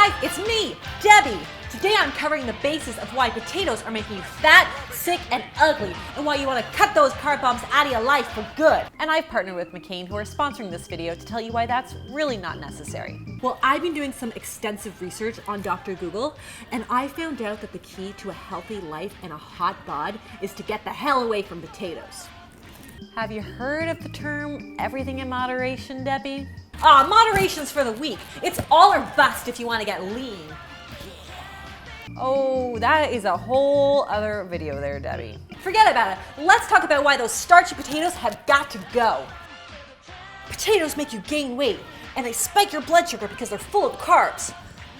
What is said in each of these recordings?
guys, it's me, Debbie. Today I'm covering the basis of why potatoes are making you fat, sick, and ugly, and why you want to cut those carb bombs out of your life for good. And I've partnered with McCain, who are sponsoring this video, to tell you why that's really not necessary. Well, I've been doing some extensive research on Dr. Google, and I found out that the key to a healthy life and a hot bod is to get the hell away from potatoes. Have you heard of the term everything in moderation, Debbie? Moderation's for the weak. It's all or bust if you want to get lean. Oh, that is a whole other video there, Debbie. Forget about it. Let's talk about why those starchy potatoes have got to go. Potatoes make you gain weight, and they spike your blood sugar because they're full of carbs.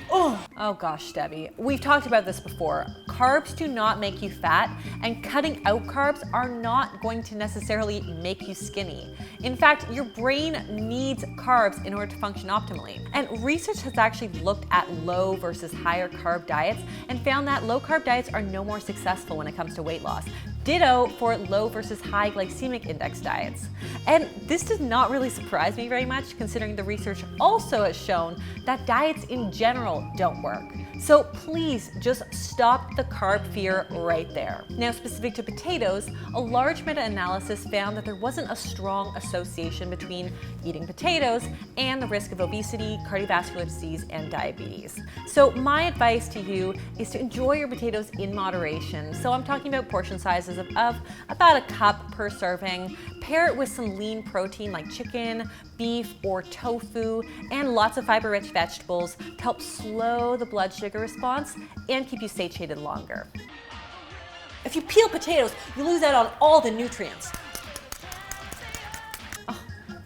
Oh gosh, Debbie, we've talked about this before. Carbs do not make you fat, and cutting out carbs are not going to necessarily make you skinny. In fact, your brain needs carbs in order to function optimally. And research has actually looked at low versus higher carb diets and found that low carb diets are no more successful when it comes to weight loss. Ditto for low versus high glycemic index diets. And this does not really surprise me very much, considering the research also has shown that diets in general don't work. So please just stop the carb fear right there. Now, specific to potatoes, a large meta-analysis found that there wasn't a strong association between eating potatoes and the risk of obesity, cardiovascular disease, and diabetes. So my advice to you is to enjoy your potatoes in moderation. So I'm talking about portion sizes of about a cup per serving. Pair it with some lean protein like chicken, beef, or tofu, and lots of fiber-rich vegetables to help slow the blood sugar response and keep you satiated longer. If you peel potatoes, you lose out on all the nutrients.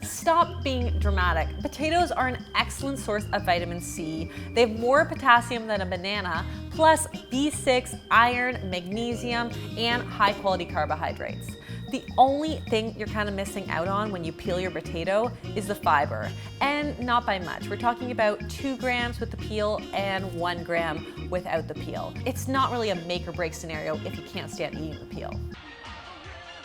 Stop being dramatic. Potatoes are an excellent source of vitamin C. They have more potassium than a banana, plus B6, iron, magnesium, and high quality carbohydrates. The only thing you're kind of missing out on when you peel your potato is the fiber, and not by much. We're talking about 2 grams with the peel and 1 gram without the peel. It's not really a make or break scenario if you can't stand eating the peel.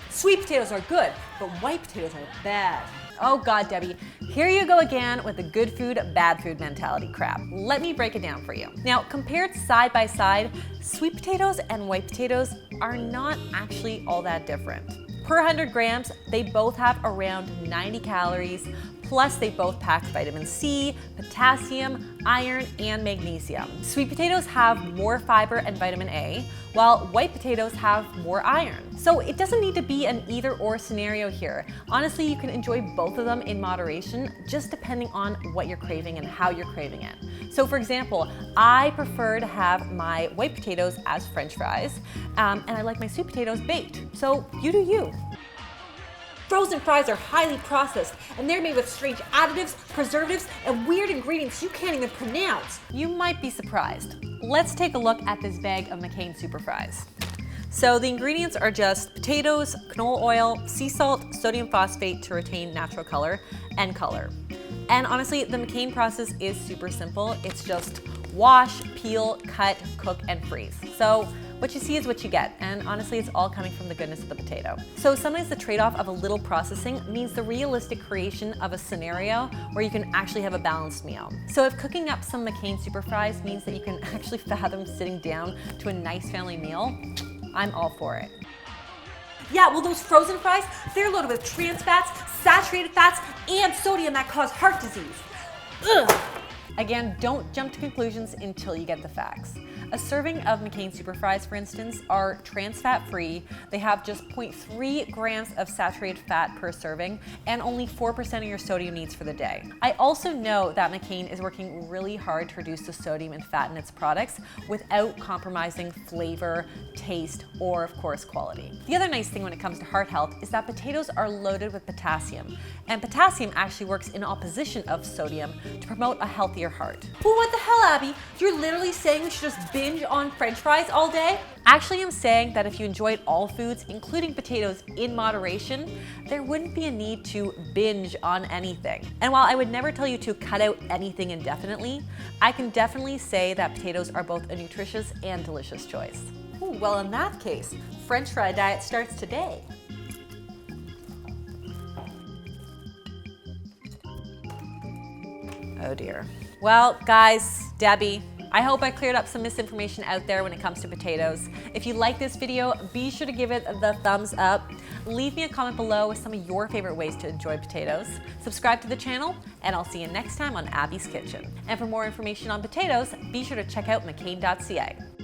Sweet potatoes are good, but white potatoes are bad. Oh God, Debbie, here you go again with the good food, bad food mentality crap. Let me break it down for you. Now, compared side by side, sweet potatoes and white potatoes are not actually all that different. Per 100 grams, they both have around 90 calories, plus they both pack vitamin C, potassium, iron, and magnesium. Sweet potatoes have more fiber and vitamin A, while white potatoes have more iron. So it doesn't need to be an either or scenario here. Honestly, you can enjoy both of them in moderation, just depending on what you're craving and how you're craving it. So for example, I prefer to have my white potatoes as French fries, and I like my sweet potatoes baked. So you do you. Frozen fries are highly processed, and they're made with strange additives, preservatives, and weird ingredients you can't even pronounce. You might be surprised. Let's take a look at this bag of McCain Super Fries. So the ingredients are just potatoes, canola oil, sea salt, sodium phosphate to retain natural color, and color. And honestly, the McCain process is super simple. It's just wash, peel, cut, cook, and freeze. So what you see is what you get, and honestly, it's all coming from the goodness of the potato. So sometimes the trade-off of a little processing means the realistic creation of a scenario where you can actually have a balanced meal. So if cooking up some McCain Super Fries means that you can actually fathom sitting down to a nice family meal, I'm all for it. Yeah, well, those frozen fries, they're loaded with trans fats, saturated fats, and sodium that cause heart disease. Ugh. Again, don't jump to conclusions until you get the facts. A serving of McCain Super Fries, for instance, are trans fat free. They have just 0.3 grams of saturated fat per serving and only 4% of your sodium needs for the day. I also know that McCain is working really hard to reduce the sodium and fat in its products without compromising flavor, taste, or of course quality. The other nice thing when it comes to heart health is that potatoes are loaded with potassium, and potassium actually works in opposition of sodium to promote a healthier heart. Well, what the hell, Abby? You're literally saying we should just binge on French fries all day? Actually, I'm saying that if you enjoyed all foods, including potatoes, in moderation, there wouldn't be a need to binge on anything. And while I would never tell you to cut out anything indefinitely, I can definitely say that potatoes are both a nutritious and delicious choice. Ooh, well, in that case, French fry diet starts today. Oh dear. Well, guys, Debbie, I hope I cleared up some misinformation out there when it comes to potatoes. If you like this video, be sure to give it the thumbs up. Leave me a comment below with some of your favorite ways to enjoy potatoes. Subscribe to the channel, and I'll see you next time on Abby's Kitchen. And for more information on potatoes, be sure to check out mccain.ca.